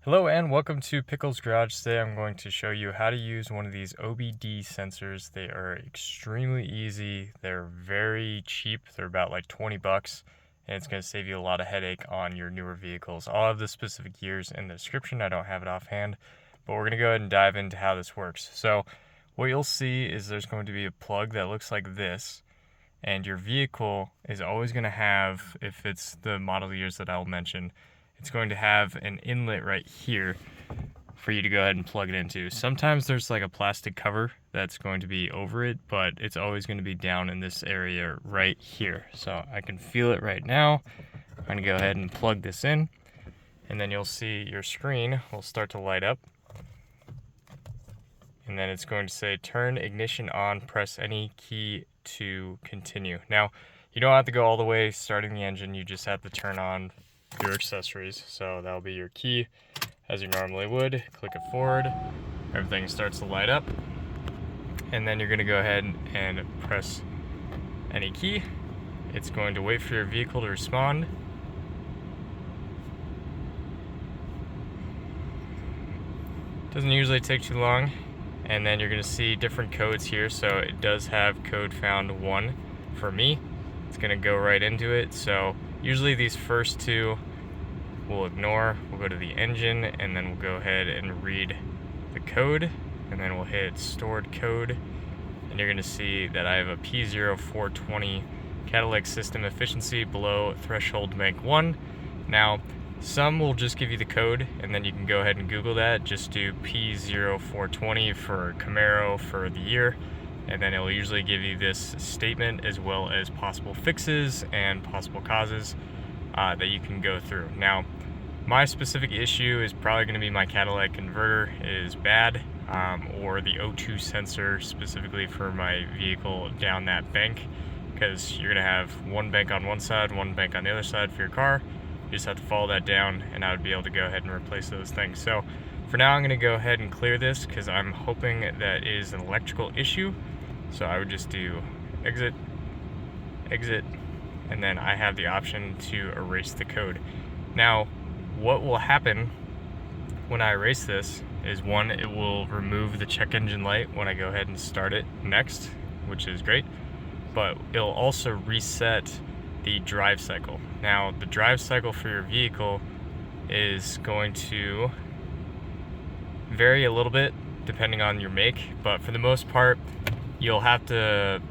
Hello and welcome to Pickle's Garage. Today I'm going to show you how to use one of these OBD sensors. They are extremely easy. They're very cheap. They're about like 20 bucks and it's going to save you a lot of headache on your newer vehicles. I'll have the specific years in the description. I don't have it offhand, but we're going to go ahead and dive into how this works. So what you'll see is there's going to be a plug that looks like this, and your vehicle is always going to have, if it's the model years that I'll mention, it's going to have an inlet right here for you to go ahead and plug it into. Sometimes there's like a plastic cover that's going to be over it, but it's always going to be down in this area right here. So I can feel it right now. I'm going to go ahead and plug this in, and then you'll see your screen will start to light up. And then it's going to say turn ignition on, press any key to continue. Now, you don't have to go all the way starting the engine, you just have to turn on your accessories. So that'll be your key as you normally would. Click it forward, everything starts to light up, and then you're going to go ahead and press any key. It's going to wait for your vehicle to respond. Doesn't usually take too long, and then you're going to see different codes here. So it does have code found 1 for me. It's going to go right into it. So usually these first two we'll ignore. We'll go to the engine and then we'll go ahead and read the code, and then we'll hit stored code, and you're going to see that I have a P0420 catalytic system efficiency below threshold bank 1. Now some will just give you the code and then you can go ahead and Google that. Just do P0420 for Camaro for the year, and then it will usually give you this statement as well as possible fixes and possible causes that you can go through. Now, my specific issue is probably going to be my catalytic converter is bad, or the O2 sensor specifically for my vehicle down that bank, because you're going to have one bank on one side, one bank on the other side for your car. You just have to follow that down, and I would be able to go ahead and replace those things. So for now, I'm going to go ahead and clear this because I'm hoping that is an electrical issue. So I would just do exit, exit, and then I have the option to erase the code. Now, what will happen when I erase this is, one, it will remove the check engine light when I go ahead and start it next, which is great, but it'll also reset the drive cycle. Now, the drive cycle for your vehicle is going to vary a little bit depending on your make, but for the most part, you'll have to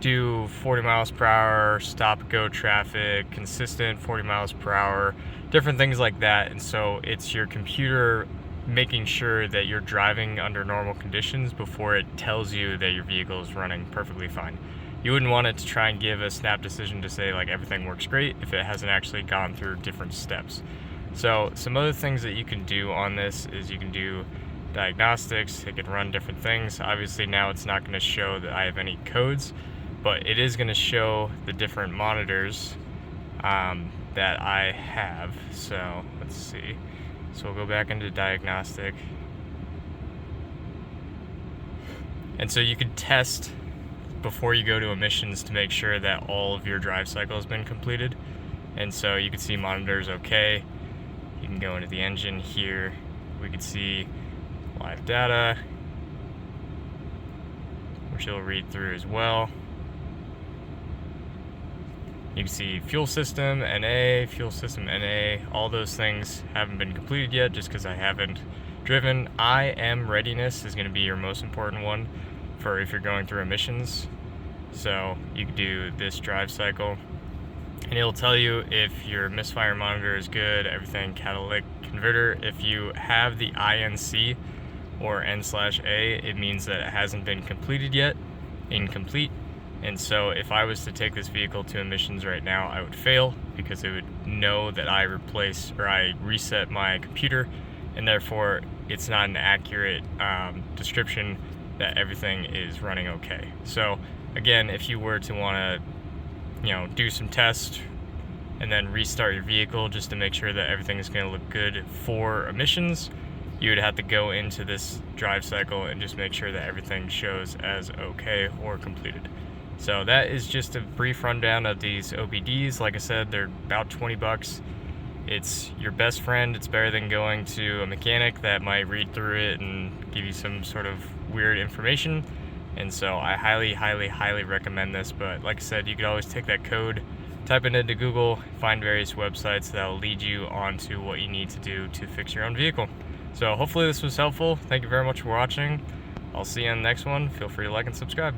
do 40 miles per hour, stop go traffic, consistent 40 miles per hour, different things like that. And so it's your computer making sure that you're driving under normal conditions before it tells you that your vehicle is running perfectly fine. You wouldn't want it to try and give a snap decision to say like everything works great if it hasn't actually gone through different steps. So some other things that you can do on this is you can do diagnostics. It can run different things. Obviously now it's not going to show that I have any codes, but it is going to show the different monitors that I have. So let's see. So we'll go back into diagnostic, and so you could test before you go to emissions to make sure that all of your drive cycle has been completed. And so you can see monitors okay. You can go into the engine here. We could see live data, which you'll read through as well. You can see fuel system, NA, all those things haven't been completed yet just because I haven't driven. IM readiness is going to be your most important one for if you're going through emissions. So you can do this drive cycle, and it'll tell you if your misfire monitor is good, everything, catalytic converter. If you have the INC or N/A, it means that it hasn't been completed yet, incomplete. And so if I was to take this vehicle to emissions right now, I would fail because it would know that I reset my computer, and therefore it's not an accurate description that everything is running okay. So again, if you were to want to, do some tests and then restart your vehicle just to make sure that everything is going to look good for emissions, you would have to go into this drive cycle and just make sure that everything shows as okay or completed. So that is just a brief rundown of these OBDs. Like I said, they're about 20 bucks. it's your best friend. It's better than going to a mechanic that might read through it and give you some sort of weird information. And so I highly recommend this. But like I said, you could always take that code, type it into Google, find various websites that will lead you onto what you need to do to fix your own vehicle. So hopefully this was helpful. Thank you very much for watching. I'll see you on the next one. Feel free to like and subscribe.